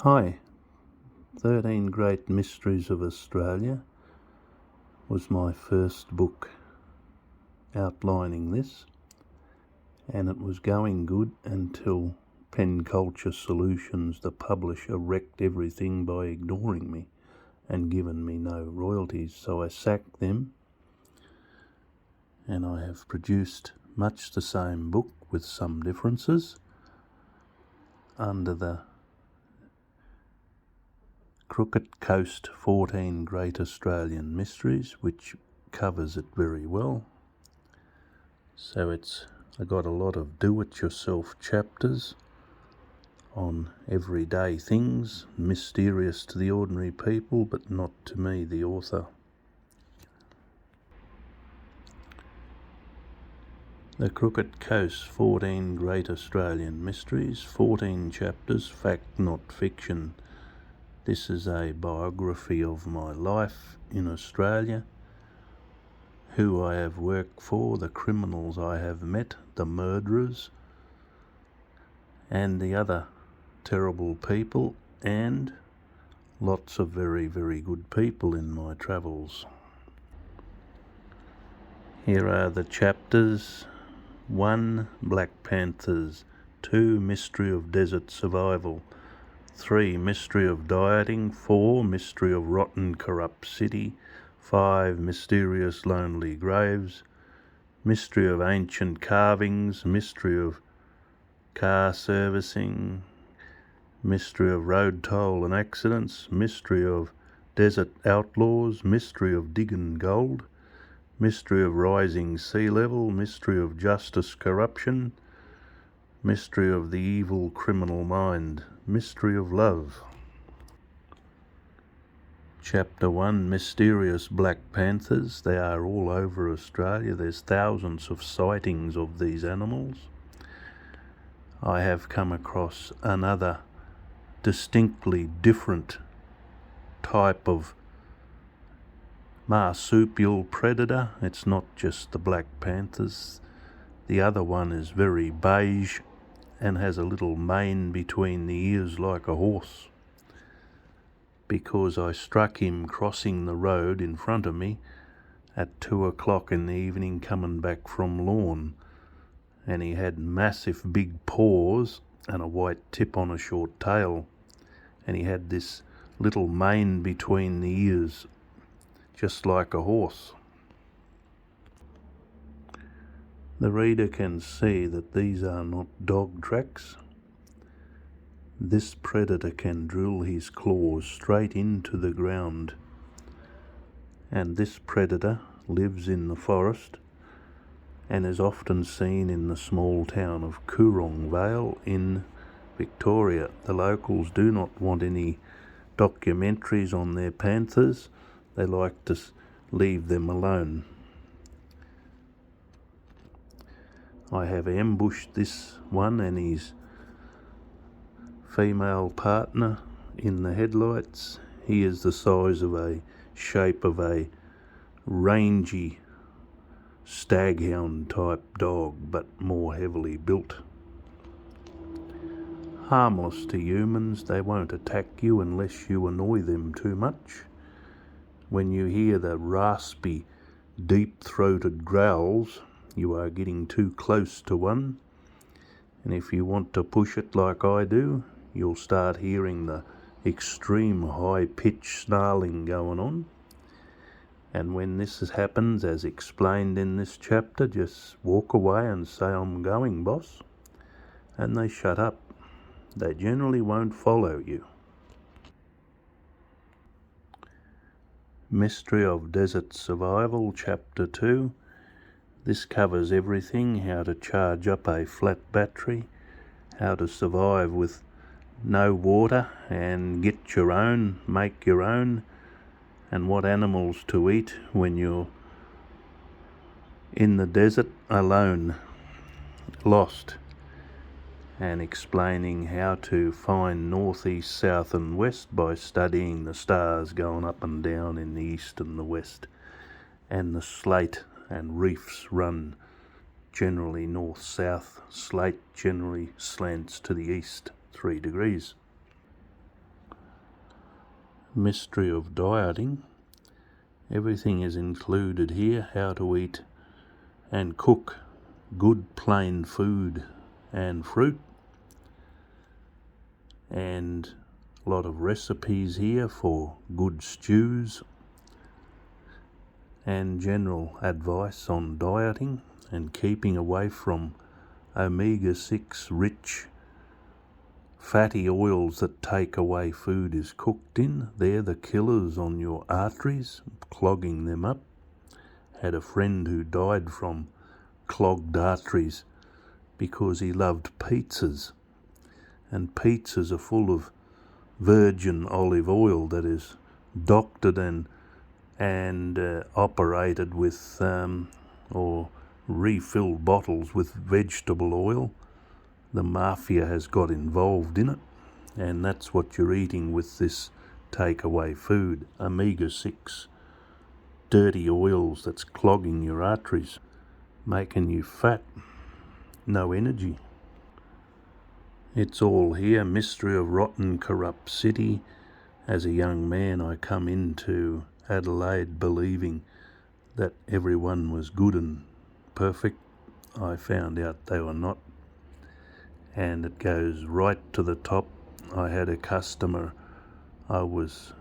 Hi, 13 Great Mysteries of Australia was my first book outlining this, and it was going good until Pen Culture Solutions, the publisher, wrecked everything by ignoring me and given me no royalties, so I sacked them, and I have produced much the same book with some differences under the Crooked Coast 14 Great Australian Mysteries, which covers it very well. So I got a lot of do-it-yourself chapters on everyday things, mysterious to the ordinary people, but not to me, the author. The Crooked Coast 14 Great Australian Mysteries, 14 chapters, fact not fiction. This is a biography of my life in Australia, who I have worked for, the criminals I have met, the murderers, and the other terrible people, and lots of very, very good people in my travels. Here are the chapters. 1. Black Panthers. 2. Mystery of Desert Survival. 3. Mystery of Dieting. 4. Mystery of Rotten Corrupt City. 5. Mysterious Lonely Graves. Mystery of Ancient Carvings. Mystery of Car Servicing. Mystery of Road Toll and Accidents. Mystery of Desert Outlaws. Mystery of Diggin' Gold. Mystery of Rising Sea Level. Mystery of Justice Corruption. Mystery of the Evil Criminal Mind. Mystery of Love. Chapter 1. Mysterious Black Panthers. They are all over Australia. There's thousands of sightings of these animals. I have come across another distinctly different type of marsupial predator. It's not just the black panthers. The other one is very beige and has a little mane between the ears like a horse, because I struck him crossing the road in front of me at 2 o'clock in the evening coming back from lawn, and he had massive big paws and a white tip on a short tail, and he had this little mane between the ears, just like a horse. The reader can see that these are not dog tracks. This predator can drill his claws straight into the ground, and this predator lives in the forest and is often seen in the small town of Coorong Vale in Victoria. The locals do not want any documentaries on their panthers. They like to leave them alone. I have ambushed this one and his female partner in the headlights. He is the size of shape of a rangy staghound type dog, but more heavily built. Harmless to humans, they won't attack you unless you annoy them too much. When you hear the raspy, deep-throated growls, you are getting too close to one, and if you want to push it like I do, you'll start hearing the extreme high-pitched snarling going on. And when this happens, as explained in this chapter, just walk away and say, "I'm going, boss," and they shut up. They generally won't follow you. Mystery of Desert Survival, Chapter 2. This covers everything: how to charge up a flat battery, how to survive with no water and get your own, make your own, and what animals to eat when you're in the desert alone, lost, and explaining how to find north, east, south and west by studying the stars going up and down in the east and the west, and the slate and reefs run generally north-south. Slate generally slants to the east 3 degrees. mystery of dieting. Everything is included here: how to eat and cook good plain food and fruit, and a lot of recipes here for good stews, and general advice on dieting and keeping away from omega-6 rich fatty oils that take away food is cooked in. They're the killers on your arteries, clogging them up. Had a friend who died from clogged arteries because he loved pizzas, and pizzas are full of virgin olive oil that is doctored and operated with or refilled bottles with vegetable oil. The mafia has got involved in it, and that's what you're eating with this takeaway food: omega-6 dirty oils that's clogging your arteries, making you fat, no energy. It's all here. Mystery of rotten, corrupt city. As a young man, I come into Adelaide believing that everyone was good and perfect. I found out they were not, and it goes right to the top. I had a customer I was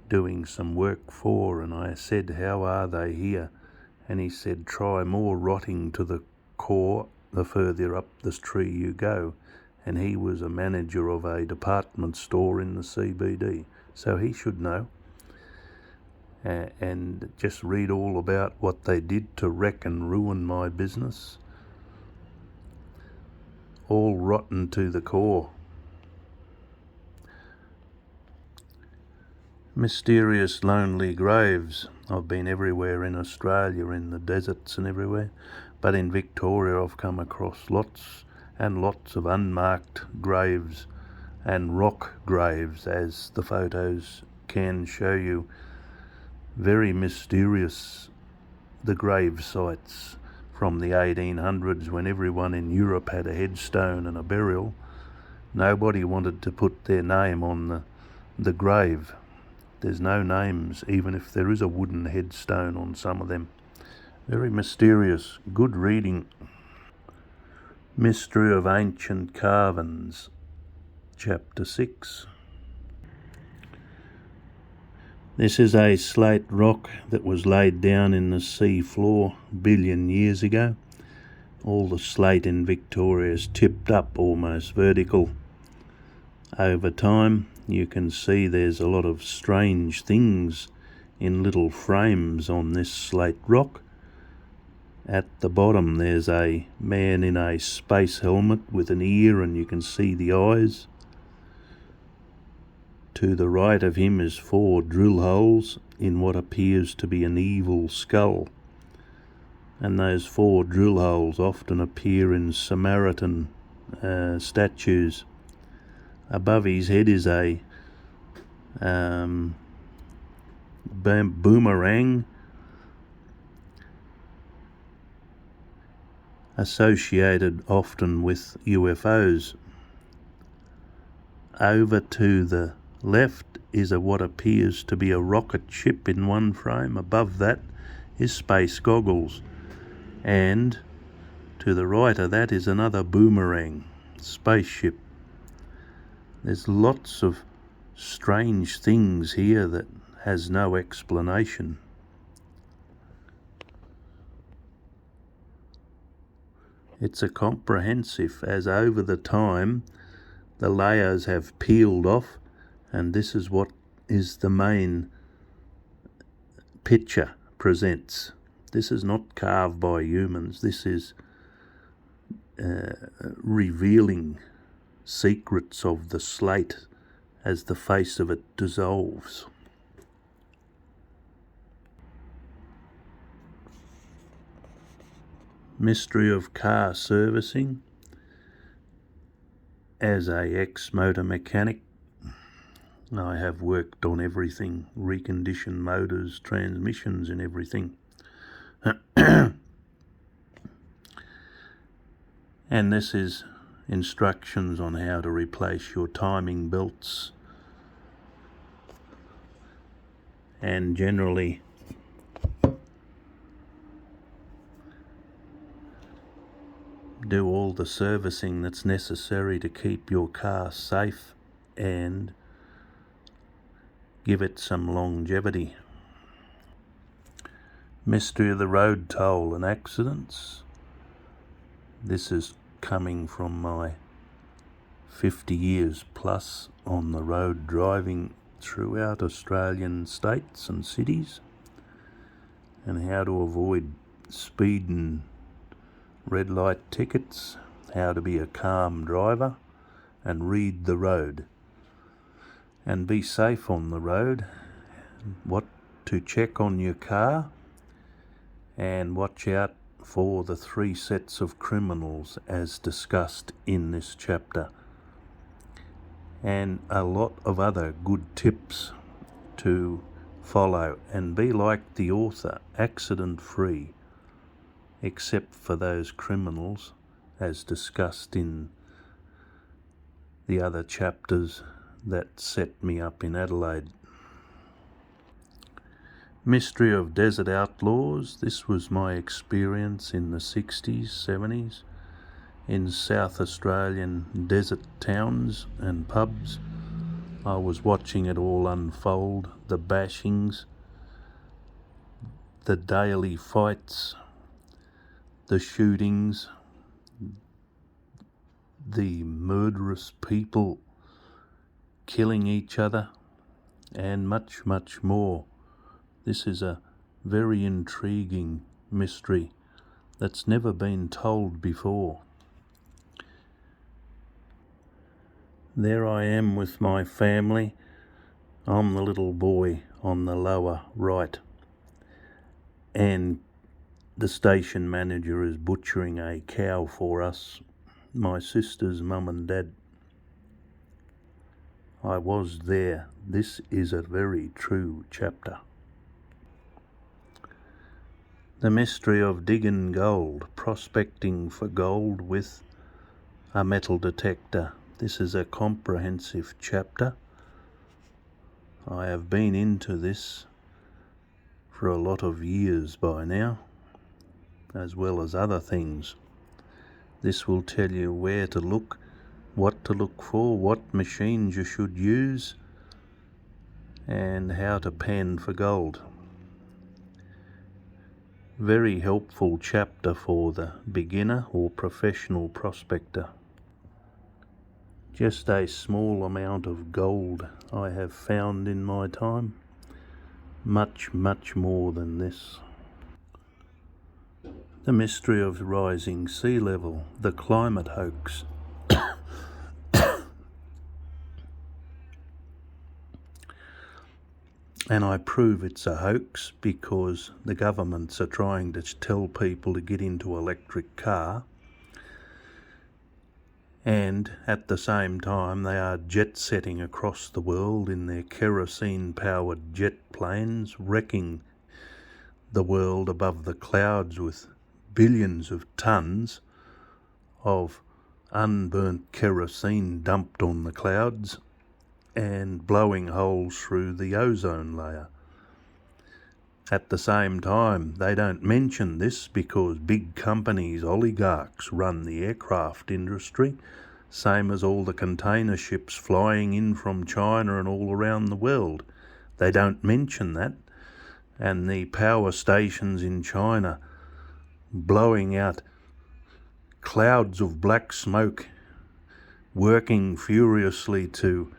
doing some work for, and I said, "How are they here?" And he said, "Try more rotting to the core the further up this tree you go." And he was a manager of a department store in the CBD, so he should know. And just read all about what they did to wreck and ruin my business. All rotten to the core. Mysterious lonely graves. I've been everywhere in Australia, in the deserts and everywhere, but in Victoria I've come across lots and lots of unmarked graves and rock graves, as the photos can show you. Very mysterious, the grave sites from the 1800s, when everyone in Europe had a headstone and a burial. Nobody wanted to put their name on the grave. There's no names, even if there is a wooden headstone on some of them. Very mysterious. Good reading. Mystery of Ancient Carvings, Chapter 6. This is a slate rock that was laid down in the sea floor a billion years ago. All the slate in Victoria is tipped up almost vertical. Over time, you can see there's a lot of strange things in little frames on this slate rock. At the bottom there's a man in a space helmet with an ear, and you can see the eyes. To the right of him is 4 drill holes in what appears to be an evil skull. And those 4 drill holes often appear in Samaritan statues. Above his head is a boomerang, associated often with UFOs. Over to the left is what appears to be a rocket ship in one frame. Above that is space goggles, and to the right of that is another boomerang spaceship. There's lots of strange things here that has no explanation. It's a comprehensive, as over the time the layers have peeled off, and this is what is the main picture presents. This is not carved by humans. This is revealing secrets of the slate as the face of it dissolves. Mystery of car servicing. As a ex-motor mechanic, I have worked on everything: reconditioned motors, transmissions and everything. And this is instructions on how to replace your timing belts and generally do all the servicing that's necessary to keep your car safe and give it some longevity. Mystery of the road toll and accidents. This is coming from my 50 years plus on the road driving throughout Australian states and cities, and how to avoid speed and red light tickets, how to be a calm driver and read the road and be safe on the road, what to check on your car, and watch out for the 3 sets of criminals as discussed in this chapter, and a lot of other good tips to follow, and be like the author, accident free, except for those criminals as discussed in the other chapters that set me up in Adelaide. Mystery of Desert Outlaws. This was my experience in the 60s, 70s in South Australian desert towns and pubs. I was watching it all unfold, the bashings, the daily fights, the shootings, the murderous people killing each other, and much, much more. This is a very intriguing mystery that's never been told before. There I am with my family. I'm the little boy on the lower right, and the station manager is butchering a cow for us, my sister's mum and dad. I was there. This is a very true chapter. The mystery of digging gold, prospecting for gold with a metal detector. This is a comprehensive chapter. I have been into this for a lot of years by now, as well as other things. This will tell you where to look, what to look for, what machines you should use, and how to pan for gold. Very helpful chapter for the beginner or professional prospector. Just a small amount of gold I have found in my time. Much, much more than this. The mystery of rising sea level, the climate hoax. And I prove it's a hoax because the governments are trying to tell people to get into electric car, and at the same time they are jet setting across the world in their kerosene powered jet planes, wrecking the world above the clouds with billions of tons of unburnt kerosene dumped on the clouds and blowing holes through the ozone layer. At the same time, they don't mention this because big companies, oligarchs, run the aircraft industry, same as all the container ships flying in from China and all around the world. They don't mention that. And the power stations in China blowing out clouds of black smoke, working furiously to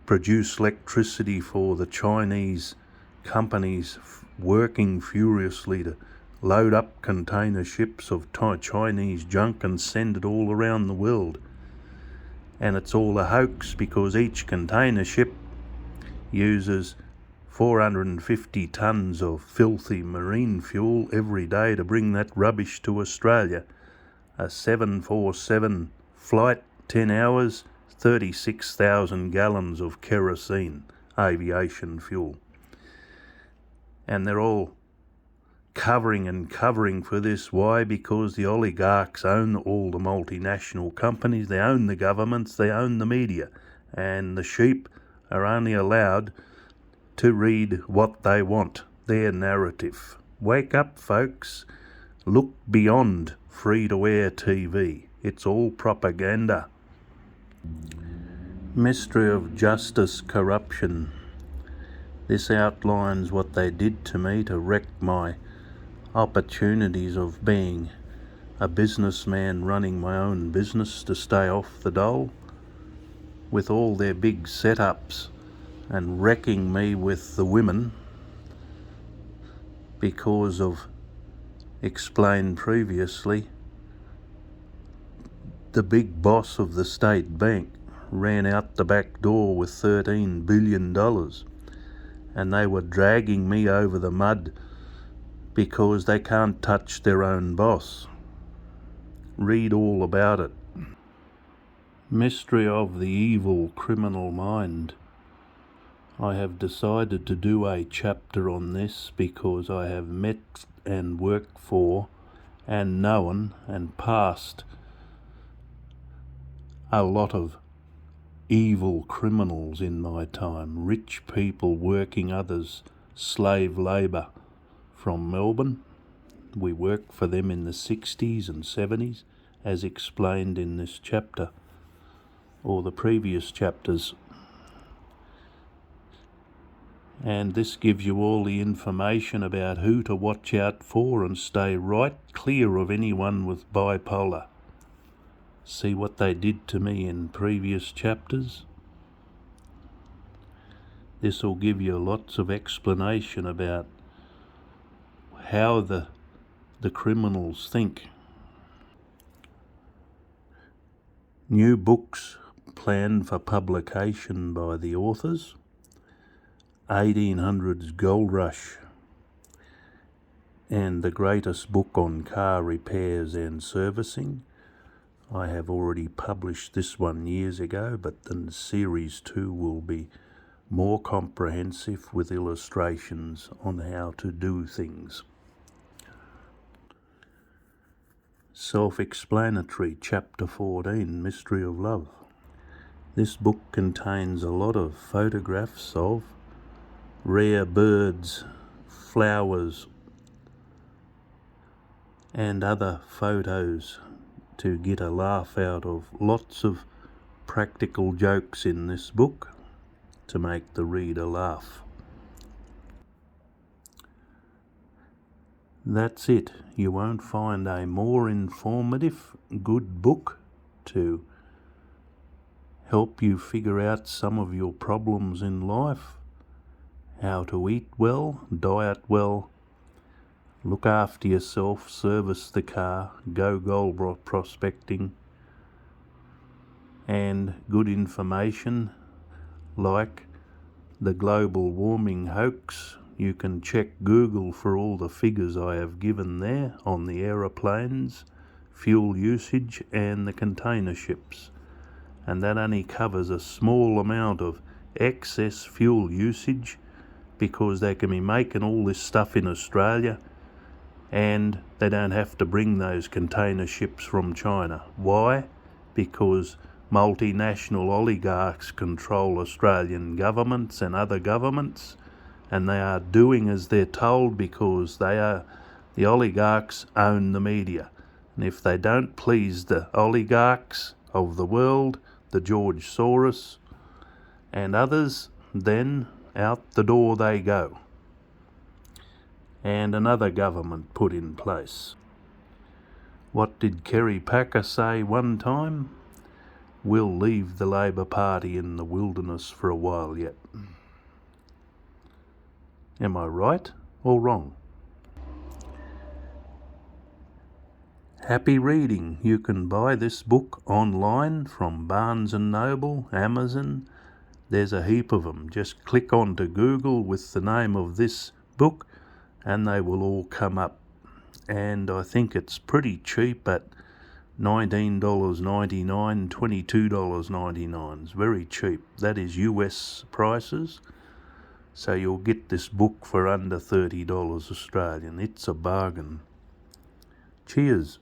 produce electricity for the Chinese companies, working furiously to load up container ships of Chinese junk and send it all around the world. And it's all a hoax because each container ship uses 450 tonnes of filthy marine fuel every day to bring that rubbish to Australia. A 747 flight, 10 hours, 36,000 gallons of kerosene, aviation fuel. And they're all covering for this. Why? Because the oligarchs own all the multinational companies, they own the governments, they own the media, and the sheep are only allowed to read what they want, their narrative. Wake up, folks. Look beyond free-to-air TV. It's all propaganda. Mystery of justice, corruption. This outlines what they did to me to wreck my opportunities of being a businessman running my own business to stay off the dole, with all their big setups and wrecking me with the women because of, explained previously, the big boss of the state bank ran out the back door with $13 billion, and they were dragging me over the mud because they can't touch their own boss. Read all about it. Mystery of the evil criminal mind. I have decided to do a chapter on this because I have met and worked for and known and passed a lot of evil criminals in my time, rich people working others slave labour from Melbourne. We worked for them in the 60s and 70s, as explained in this chapter or the previous chapters. And this gives you all the information about who to watch out for and stay right clear of anyone with bipolar. See what they did to me in previous chapters? This will give you lots of explanation about how the criminals think. New books planned for publication by the authors. 1800s Gold Rush and the greatest book on car repairs and servicing. I have already published this one years ago, but then series 2 will be more comprehensive with illustrations on how to do things. Self-explanatory, Chapter 14, Mystery of Love. This book contains a lot of photographs of rare birds, flowers, and other photos to get a laugh out of. Lots of practical jokes in this book to make the reader laugh. That's it. You won't find a more informative, good book to help you figure out some of your problems in life. How to eat well, diet well, look after yourself, service the car, go gold prospecting, and good information like the global warming hoax. You can check Google for all the figures I have given there on the aeroplanes, fuel usage and the container ships. And that only covers a small amount of excess fuel usage because they can be making all this stuff in Australia and they don't have to bring those container ships from China. Why? Because multinational oligarchs control Australian governments and other governments, and they are doing as they're told because the oligarchs own the media. And if they don't please the oligarchs of the world, the George Soros and others, then out the door they go. And another government put in place. What did Kerry Packer say one time? We'll leave the Labor Party in the wilderness for a while yet. Am I right or wrong? Happy reading. You can buy this book online from Barnes & Noble, Amazon. There's a heap of them. Just click onto Google with the name of this book and they will all come up. And I think it's pretty cheap at $19.99, $22.99. It's very cheap. That is US prices. So you'll get this book for under $30 Australian. It's a bargain. Cheers.